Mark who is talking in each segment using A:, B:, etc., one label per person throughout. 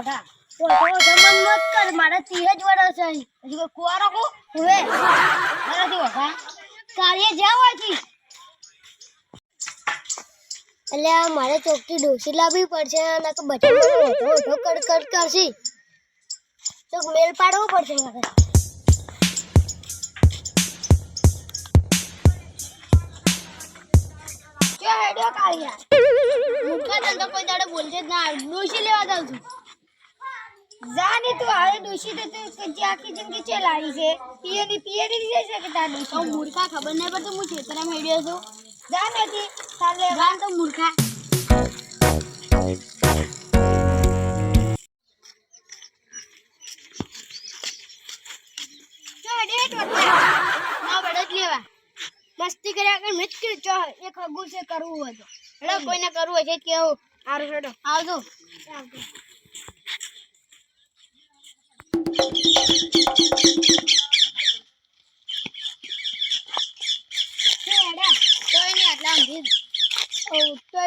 A: ઓઢા મન મત કર મારા 30 વર્ષ છે હજી કુવારો કો હવે મારાથી ઓઢા કાર્ય જાવ હતી એટલે મારે ચોકથી ડોસી લાવવી પડશે અને કે બધા ઓઢો કડ કરશી તો મેલ પાડવો પડશે મારે क्या हेडियो कालिया मुखा धंधा कोई दाड़े बोलते ना डोशी लेवा जाऊ છું જાની તું આવે ડોશી તો તું આખી જિંદગી ચલાવી છે પીએની છે કે તાર ડોશી તો મૂર્ખા ખબર નહીં પડતી હું છેતરામ હેડ્યો છું જા નથી તારે ગાન તો મૂર્ખા જો હેડે ના બડત લેવા મસ્તી કર્યા કે મિત કે ચો એક હગુ છે કરવું હોય તો હેડો કોઈને કરવું હોય છે કેવું આરો હેડો આવજો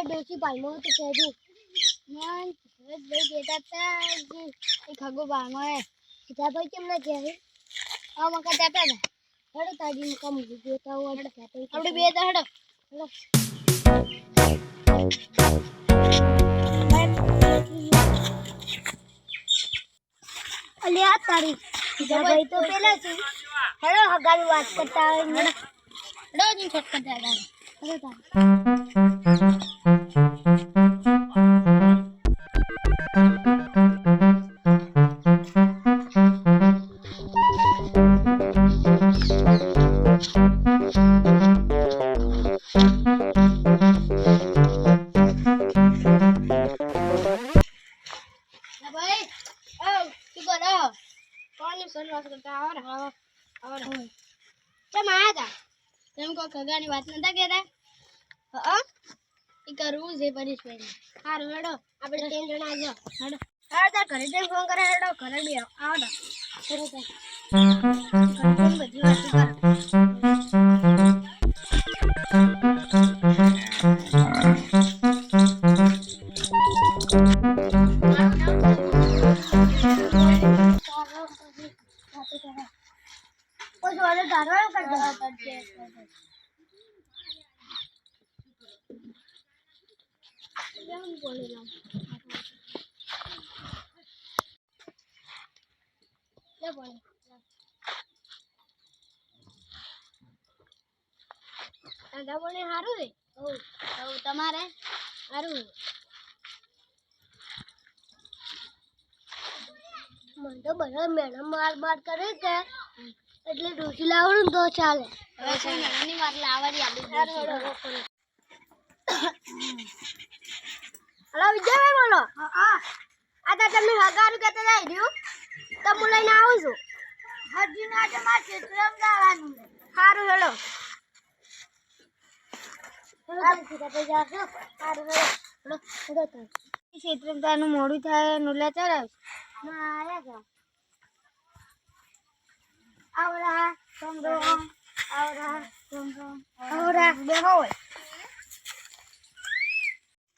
A: ડોસી પાલમો તો કહેજો મન ભાઈ બેટા હતા એક હગુ પાલમો હે સીધા ભાઈ કેમ ના કહે આ મકા જાતા ને હેડો તાજી મકા મૂકી દેતા હું આપણે બે તા હેડો અલ્યા તારી સીધા ભાઈ તો પેલા છે હેડો હગાની વાત કરતા હોય હેડો ની છોટ કરતા હતા હેડો તારી ખગાની વાત નતા કેતા હા એ કરવું છે પરેશભાઈ હારું હેડો આપણે 3 જણા આવજો હેડો તાર ઘરે જઈને ફોન કરે હેડો ઘરે બી આવડો ચલો તાર બધી વાત કર કોઈ જોડે ધારવાળો કરજો સારું છે તમારે સારું મને તો બધા મેડમ માર કરે છે એટલે ડોસી લાવવાનું તો ચાલે હવે કોઈ મેડમની વાત લાવવાની આપણે હલો વિજયભાઈ બોલો હા આ તો તમે હગારું કહેતા જાય રહ્યું તો હું લઈને આવું છું હજી ના આજે મારે ક્ષેત્રમ જવાનું સારું હેલો ક્ષેત્રમ મોડું થાય નુલા ચડાવ આવરા સમરો આવરા બેહો હોય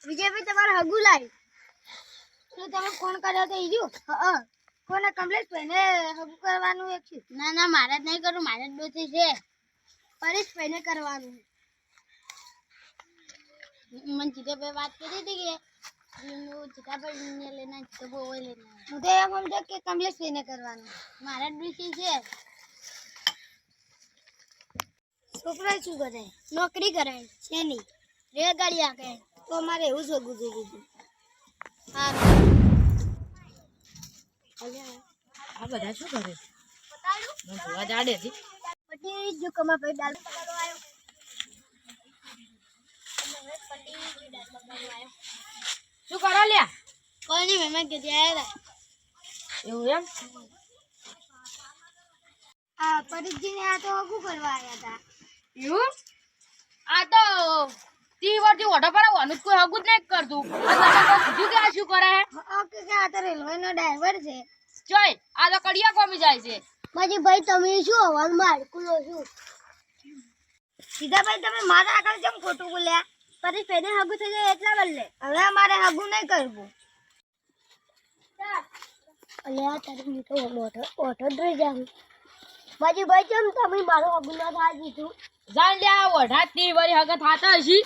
A: વિજયભાઈ તમારે હગુ લાવી તો તમે ફોન કર્યો તો ઈજુ હા કોને કમ્પ્લીટ ભાઈને હગુ કરવાનું એક છે ના ના મારે જ નહીં કરું મારે જ ડોસી છે પરેશ ભાઈને કરવાનું મને જીતાભાઈ વાત કરી હતી કે જીતાભાઈ ને લેના જીતાભાઈ લેના હું તો એમ સમજો કે કમ્પ્લીટ ભાઈને કરવાનું મારે જ ડોસી છે છોકરા શું કરે નોકરી કરે છે નહીં રેલગાડી આકે તો અમારે એવું જ હગું જોઈતું હા
B: આ બધા શું કરે મને જોવા જાડે હતી
A: પટી જો કમા પે ડાલ પકાડો આવ્યો પટી ડાલ પકાડો આવ્યો
B: શું કરો લ્યા
A: કોઈ નહીં મહેમાન કે આયા
B: એવું એમ
A: આ પરીજીને આ તો હગું કરવા આવ્યા હતા
B: એવું આ તો 30 વર્ષથી ઓઢો પડાવવાનું કોઈ હગું જ નહીં કરતું કીધું કે આ શું કરે
A: ઓકે કે આ તો રેલવેનો ડ્રાઈવર છે
B: જોઈ આ તો કડિયા કોમી જાય છે
A: માજી ભાઈ તમે શું અવાજ માર કુલો શું સીધા ભાઈ તમે મારા આગળ કેમ ખોટું બોલ્યા પરી પેને હગું થઈ જાય એટલા બદલે હવે અમારે હગું નહીં કરવું અલે આ તારી હું તો ઓટો જ રહી જાઉં બાજી ભાઈ કેમ તમે મારો હગું ના થાય દીધું
B: જાણ લે આ ઓઢા 30 વરી હગત થાતા હશી